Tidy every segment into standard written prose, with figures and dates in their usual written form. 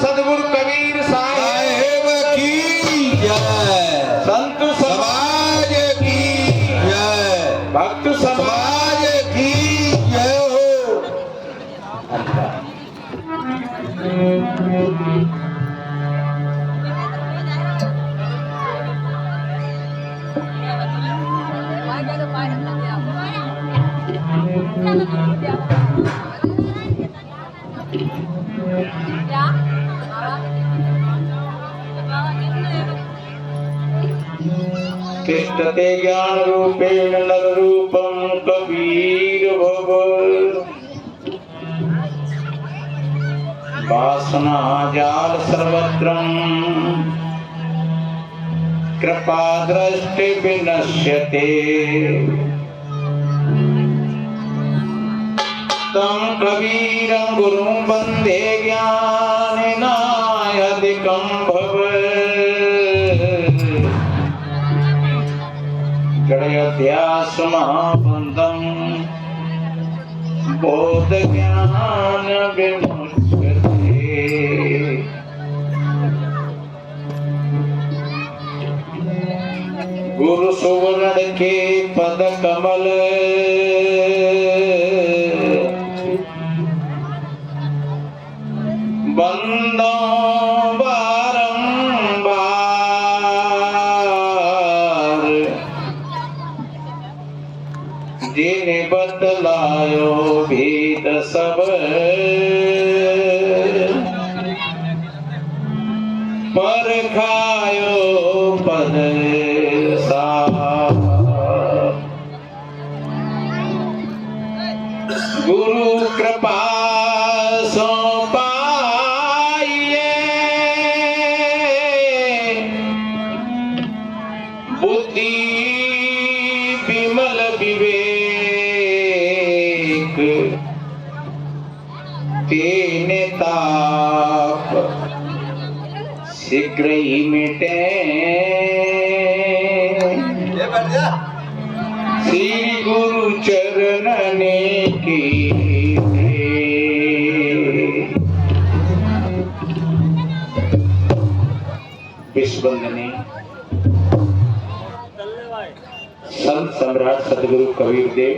सदगुरु कबीर साहिब की जय, संत समाज की जय, भक्त समाज की जय हो। तिष्ठते ज्ञान रूपेण नर रूपं कबीर भव वासना जाल सर्वत्रं कृपा दृष्टि विनश्यते तं कबीरं गुरुं वन्दे ज्ञानेनाधिकं भव जडयध्यास महाबन्धं बोध ज्ञान विमुच्यते गुरु सुवर्ण के पद कमल बंदो बारंबार जिने बतलायो भेद सब परखायो पद गुरु कृपा सो पाइए बुद्धि विमल विवेक तेने ताप शीघ्र ही मिटे श्री गुरु चरणने की विश्ववंदनीय संत सम्राट सदगुरु कबीर देव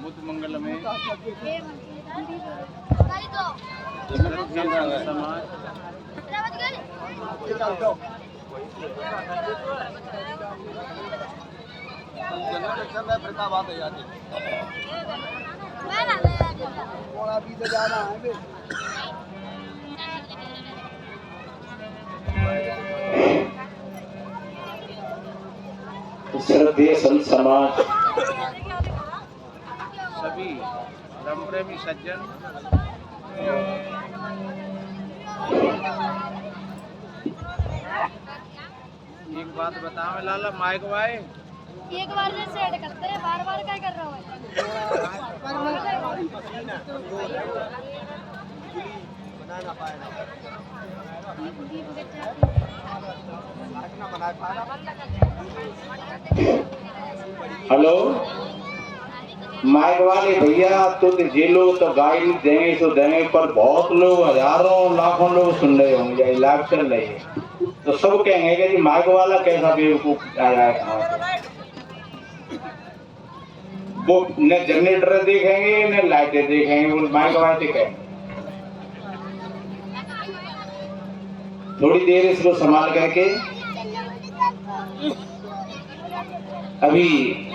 बुद्ध मंगल में समाज श्रद्धेय संत समाज सभी धर्म प्रेमी सज्जन एक बात बताओ लाला माइक भाई एक बार में सेट करते हैं बार बार क्या कर रहा है हेलो माइक वाले भैया तो जेलो तो गाइड देंगे तो देंगे पर बहुत लोग हजारों लाखों लोग सुन रहे होंगे लाइव चल रही है तो सब कहेंगे कि माइक वाला कैसा बेवकूफ आया है वो न जनरेटर देखेंगे न लाइटें देखेंगे वो माइक वाले देखेंगे थोड़ी देर इसको संभाल करके अभी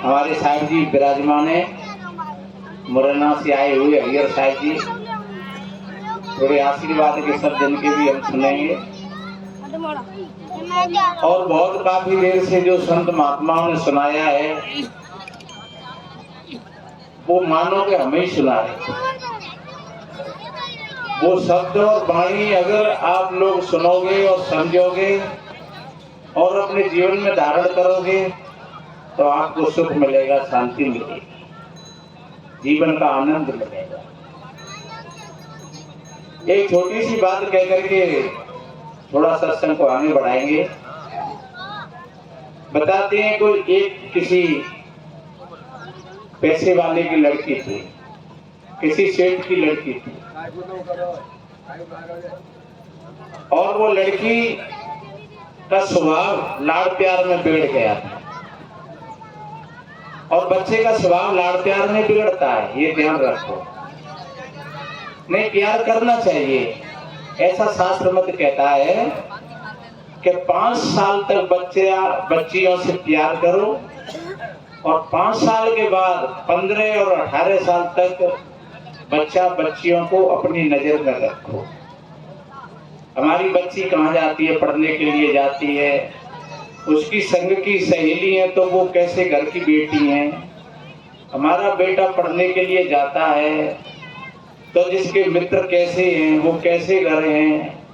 हमारे साहिब जी विराजमान है मुरैना से आए हुए हरिहर साहिब जी थोड़े आशीर्वाद के सब जन के भी हम सुनेंगे और बहुत काफी देर से जो संत महात्माओं ने सुनाया है वो मानो कि हमें ही सुना रहे वो शब्द और वाणी अगर आप लोग सुनोगे और समझोगे और अपने जीवन में धारण करोगे तो आपको सुख मिलेगा शांति मिलेगी जीवन का आनंद मिलेगा। एक छोटी सी बात कह करके थोड़ा सत्संग को आगे बढ़ाएंगे। बताते हैं कोई एक किसी पैसे वाले की लड़की थी किसी सेठ की लड़की थी और वो लड़की का स्वभाव लाड़ प्यार में बिगड़ गया था और बच्चे का स्वभाव लाड़ प्यार में बिगड़ता है, ये ध्यान रखो। नहीं, प्यार करना चाहिए। ऐसा शास्त्र मत कहता है कि 5 साल तक बच्चियों से प्यार करो और 5 साल के बाद 15 और 18 साल तक बच्चियों को अपनी नजर में रखो। हमारी बच्ची कहाँ जाती है, पढ़ने के लिए जाती है, उसकी संग की सहेली है तो वो कैसे घर की बेटी है। हमारा बेटा पढ़ने के लिए जाता है तो जिसके मित्र कैसे हैं, वो कैसे घर हैं,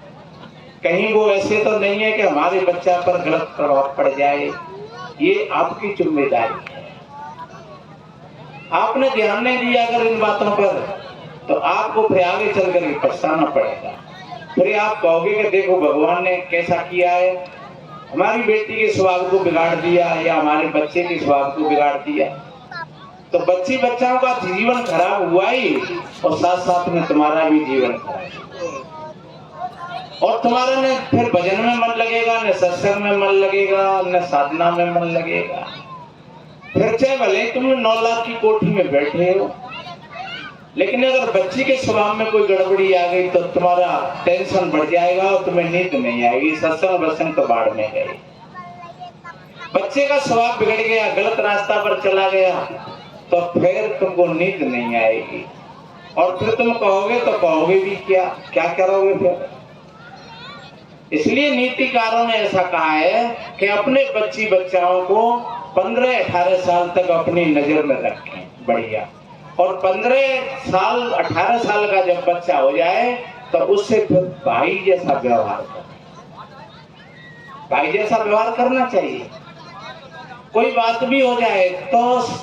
कहीं वो ऐसे तो नहीं है कि हमारे बच्चा पर गलत प्रभाव पड़ जाए। ये आपकी जिम्मेदारी है। आपने ध्यान नहीं दिया अगर इन बातों पर तो आपको फिर आगे चल कर पछताना पड़ेगा। फिर आप कहोगे कि देखो भगवान ने कैसा किया है, हमारी बेटी के स्वभाव को बिगाड़ दिया या हमारे बच्चे के स्वभाव को बिगाड़ दिया। तो बच्चों का जीवन खराब हुआ ही और साथ साथ में तुम्हारा भी जीवन खराब। और तुम्हारा न फिर भजन में मन लगेगा, न सत्संग में मन लगेगा, न साधना में मन लगेगा। फिर चाहे भले तुम 9 लाख की कोठी में बैठे हो, लेकिन अगर बच्ची के स्वभाव में कोई गड़बड़ी आ गई तो तुम्हारा टेंशन बढ़ जाएगा और तुम्हें नींद नहीं आएगी। सत्संग वसंग तो बाढ़ में गए। बच्चे का स्वभाव बिगड़ गया, गलत रास्ता पर चला गया तो फिर तुमको नींद नहीं आएगी और फिर तुम कहोगे तो कहोगे भी क्या करोगे फिर। इसलिए नीतिकारों ने ऐसा कहा है कि अपने बच्चाओं को 15-18 साल तक अपनी नजर में रखें, बढ़िया। और 15 साल 18 साल का जब बच्चा हो जाए तो उससे फिर भाई जैसा व्यवहार करना चाहिए। कोई बात भी हो जाए तो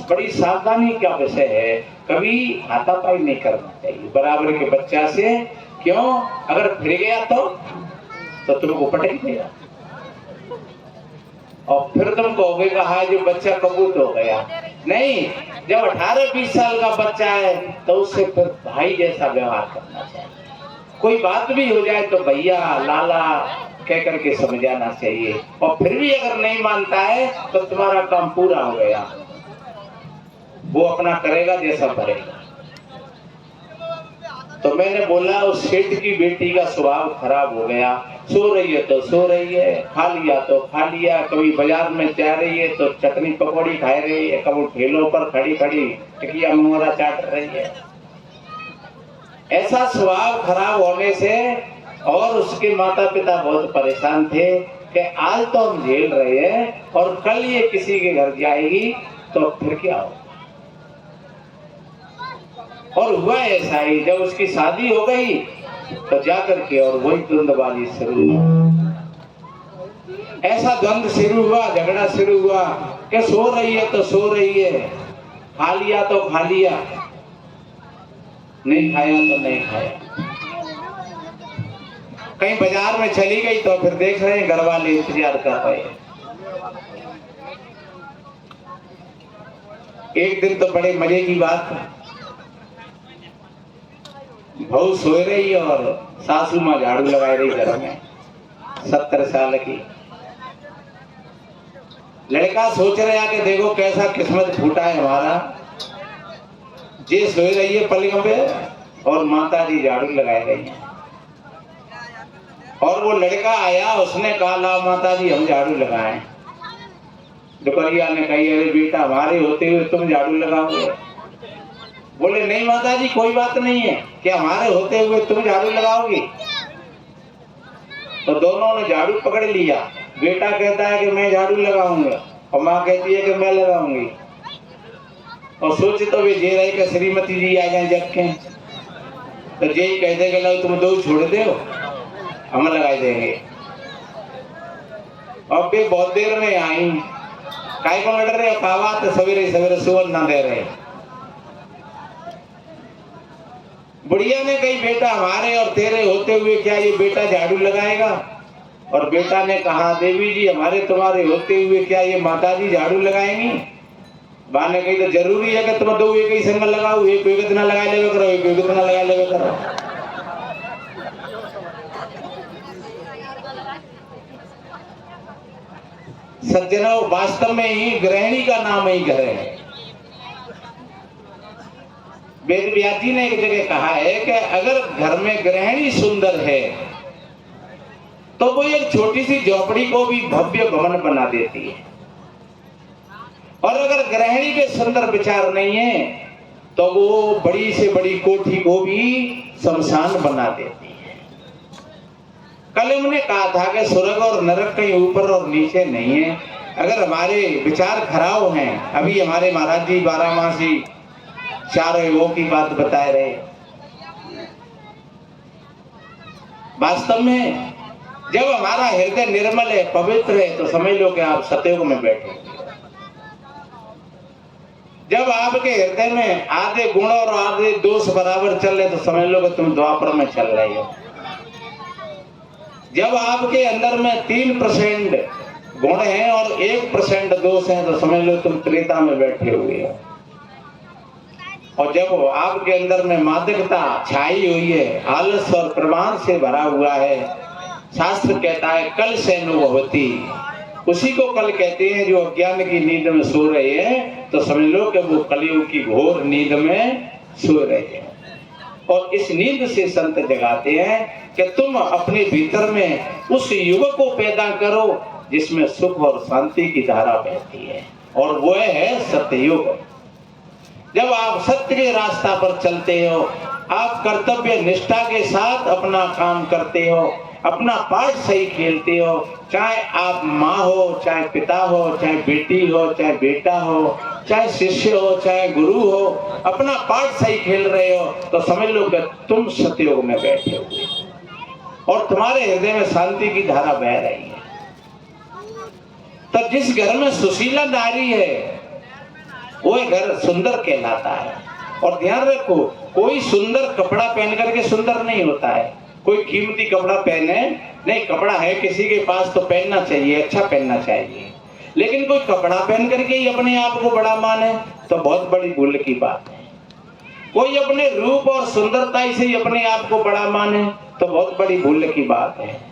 बड़ी सावधानी का विषय है, कभी हाथापाई नहीं करना चाहिए बराबर के बच्चा से। क्यों? अगर फिर गया तो तुमको पटक देगा और फिर तुम कहोगे कहा जो बच्चा कबूत हो गया। नहीं, जब 18-20 साल का बच्चा है तो उससे फिर भाई जैसा व्यवहार करना चाहिए। कोई बात भी हो जाए तो भैया लाला कह करके समझाना चाहिए। और फिर भी अगर नहीं मानता है तो तुम्हारा काम पूरा हो गया, वो अपना करेगा जैसा करेगा। तो मैंने बोला उस सेठ की बेटी का स्वभाव खराब हो गया। सो रही है तो सो रही है, खा लिया तो खा लिया, कभी बाजार में जा रही है तो चटनी पकौड़ी खा रही है, कभी ठेलों पर खड़ी टिकिया मुंगरा चाट रही है। ऐसा स्वभाव खराब होने से और उसके माता पिता बहुत परेशान थे कि आज तो हम झेल रहे हैं और कल ये किसी के घर जाएगी तो फिर क्या हो। और हुआ ऐसा ही, जब उसकी शादी हो गई तो जाकर के और वही द्वंद्वबाजी शुरू हुआ। ऐसा द्वंद्व शुरू हुआ, झगड़ा शुरू हुआ कि सो रही है तो सो रही है, खा लिया तो खा लिया, नहीं खाया तो नहीं खाया। कहीं बाजार में चली गई तो फिर देख रहे हैं घर वाले इंतजार कर रहे हैं। एक दिन तो बड़े मजे की बात, बहू सोए रही और सासू माँ झाड़ू लगा रही घर में, 70 साल की। लड़का सोच रहा है कि देखो कैसा किस्मत फूटा है हमारा, जे सोए रही है पलंग पे और माता जी झाड़ू लगाए रही है। और वो लड़का आया, उसने कहा ला माता जी हम झाड़ू लगाएं। दुपहरिया ने कही अरे बेटा हमारे होते हुए तुम झाड़ू लगाओगे? बोले नहीं माता जी कोई बात नहीं है, कि हमारे होते हुए तुम झाड़ू लगाओगी। तो दोनों ने झाड़ू पकड़ लिया। बेटा कहता है कि मैं झाड़ू लगाऊंगा और माँ कहती है कि मैं लगाऊंगी। और सोचे तो वे जे रहे कि श्रीमती जी आ जाए जग के, तो जे ही कहते कि लो तुम दो छोड़ दे हम लगाई देंगे। और वे बहुत देर में आई, काय को लड़ रहे कावा तो सवेरे सवेरे सुवन ना दे रहे। बुढ़िया ने कही बेटा हमारे और तेरे होते हुए क्या ये बेटा झाड़ू लगाएगा? और बेटा ने कहा देवी जी हमारे तुम्हारे होते हुए क्या ये माता जी झाड़ू लगाएंगी? बाने कही तो जरूरी है कि तुम दो एक ही संग लगाओ, एक कितना लगा लेवे करो, एक कितना लगा लेवे करो। सज्जनों, वास्तव में ही गृहिणी का नाम ही घर है। वेद व्यास जी ने एक जगह कहा है कि अगर घर में गृहिणी सुंदर है तो वो एक छोटी सी झोपड़ी को भी भव्य भवन बना देती है, और अगर गृहिणी के सुंदर विचार नहीं है तो वो बड़ी से बड़ी कोठी को भी शमशान बना देती है। कल हमने कहा था कि स्वर्ग और नरक कहीं ऊपर और नीचे नहीं है। अगर हमारे विचार खराब हैं, अभी हमारे महाराज जी 12 मासी 4 योगों की बात बताए रहे। वास्तव में जब हमारा हृदय निर्मल है, पवित्र है, तो समझ लो कि आप सतयुग में बैठे। जब आपके हृदय में आधे गुण और आधे दोष बराबर चल रहे तो समझ लो कि तुम द्वापर में चल रहे हो। जब आपके अंदर में 3% गुण है और 1% दोष है तो समझ लो तुम त्रेता में बैठे हुए हो। और जब आपके अंदर में मादकता छाई हुई है, आलस और प्रमाण से भरा हुआ है, शास्त्र कहता है कल से भवती, उसी को कल कहते हैं जो अज्ञान की नींद में सो रहे हैं, तो समझ लो कि वो कलयुग की घोर नींद में सो रहे हैं। और इस नींद से संत जगाते हैं कि तुम अपने भीतर में उस युग को पैदा करो जिसमें सुख और शांति की धारा बहती है, और वो है सत्ययुग। जब आप सत्य के रास्ता पर चलते हो, आप कर्तव्य निष्ठा के साथ अपना काम करते हो, अपना पार्ट सही खेलते हो, चाहे आप माँ हो, चाहे पिता हो, चाहे बेटी हो, चाहे बेटा हो, चाहे शिष्य हो, चाहे गुरु हो, अपना पार्ट सही खेल रहे हो तो समझ लो कि तुम सतयुग में बैठे हो और तुम्हारे हृदय में शांति की धारा बह रही है। तो जिस घर में सुशीला नारी है वो घर सुंदर कहलाता है। और ध्यान रखो, कोई सुंदर कपड़ा पहन करके सुंदर नहीं होता है, कोई कीमती कपड़ा पहने नहीं, कपड़ा है किसी के पास तो पहनना चाहिए, अच्छा पहनना चाहिए, लेकिन कोई कपड़ा पहन करके ही अपने आप को बड़ा माने तो बहुत बड़ी भूल की बात है। कोई अपने रूप और सुंदरता से ही अपने आप को बड़ा माने तो बहुत बड़ी भूल की बात है।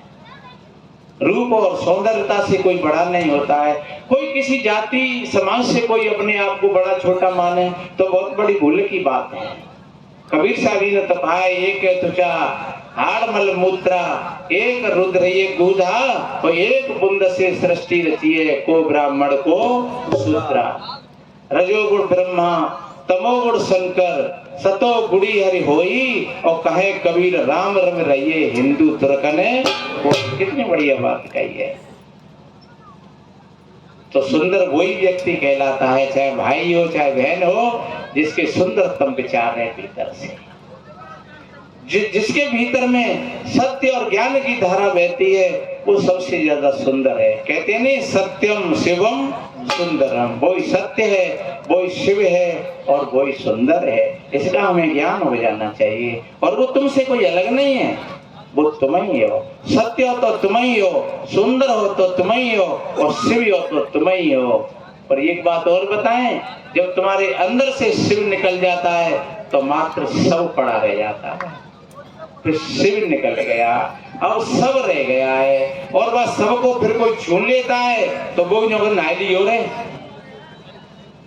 रूप और सौंदर्यता से कोई बड़ा नहीं होता है। कोई किसी जाति समाज से कोई अपने आप को बड़ा छोटा माने तो बहुत बड़ी भूल की बात है। कबीर साहब ने तो कहा, एक तुचा हाड़ मल मूत्रा, एक रुद्र एक गुधा, और एक बुंद से सृष्टि रची है, को ब्राह्मण को शूद्रा। रजोगुण ब्रह्मा, तमोगुण शंकर, सतो गुड़ी हरि होई, और कहे कबीर राम रम रहिए हिंदू तुर्कने। कितनी बढ़िया बात कही है। तो सुंदर वही व्यक्ति कहलाता है, चाहे भाई हो चाहे बहन हो, जिसके सुंदरतम विचार है भीतर से, जिसके भीतर में सत्य और ज्ञान की धारा बहती है, वो सबसे ज्यादा सुंदर है। कहते नहीं सत्यम शिवम सुंदरम, वही सत्य है, वही शिव है और वही सुंदर है। इसका हमें ज्ञान हो जाना चाहिए। और वो तुमसे कोई अलग नहीं है, वो तुम ही हो। सत्य हो तो तुम ही हो, सुंदर हो तो तुम ही हो, और शिव हो तो तुम ही हो। और एक बात और बताएं, जब तुम्हारे अंदर से शिव निकल जाता है तो मात्र सब पड़ा रह जाता है। फिर शिव निकल गया, अब सब रह गया है, और वह सबको फिर कोई छून लेता है तो वो नहाय लियो रे,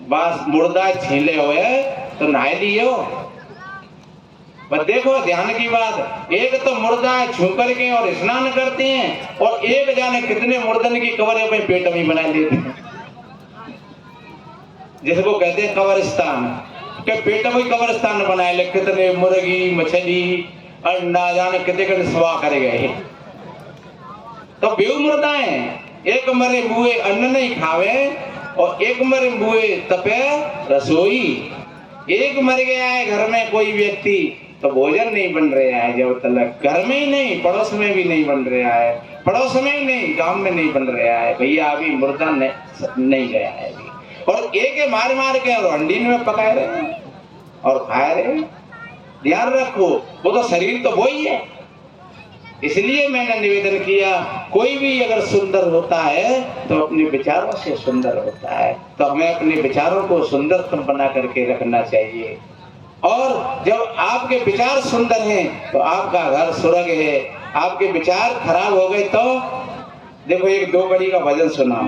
बस मुर्दा छीले हुए तो नहाय लियो। बस देखो ध्यान की बात, एक तो मुर्दा छू करके और स्नान करते हैं, और एक जाने कितने मुर्दन की कवर अपने पेट में बना लेते हैं, जिसको कहते हैं कब्रिस्तान के पेट में कब्रिस्तान बनाए ले। कितने मुर्गी मछली अंडा जाने कितने सवा करे गए। तो बेऊ मुर्दा है, एक मरे बुए अन्न नहीं खावे और एक मरे बुए तपे रसोई। एक मर गया है घर में कोई व्यक्ति तो भोजन नहीं बन रहा है, जब तक घर में ही नहीं पड़ोस में भी नहीं बन रहा है, पड़ोस में ही नहीं गांव में नहीं बन रहा है, भैया अभी मुर्दा नहीं गया है अभी। और एक मार मार के और हंडी में पकाए रहे और खाए रहे। ध्यान रखो, वो तो शरीर तो वही है, इसलिए मैंने निवेदन किया, कोई भी अगर सुंदर होता है तो अपने विचारों से सुंदर होता है, तो हमें अपने विचारों को सुंदरतम बना करके रखना चाहिए। और जब आपके विचार सुंदर हैं तो आपका घर स्वर्ग है। आपके विचार खराब हो गए तो देखो, एक दो कड़ी का भजन सुनाओ।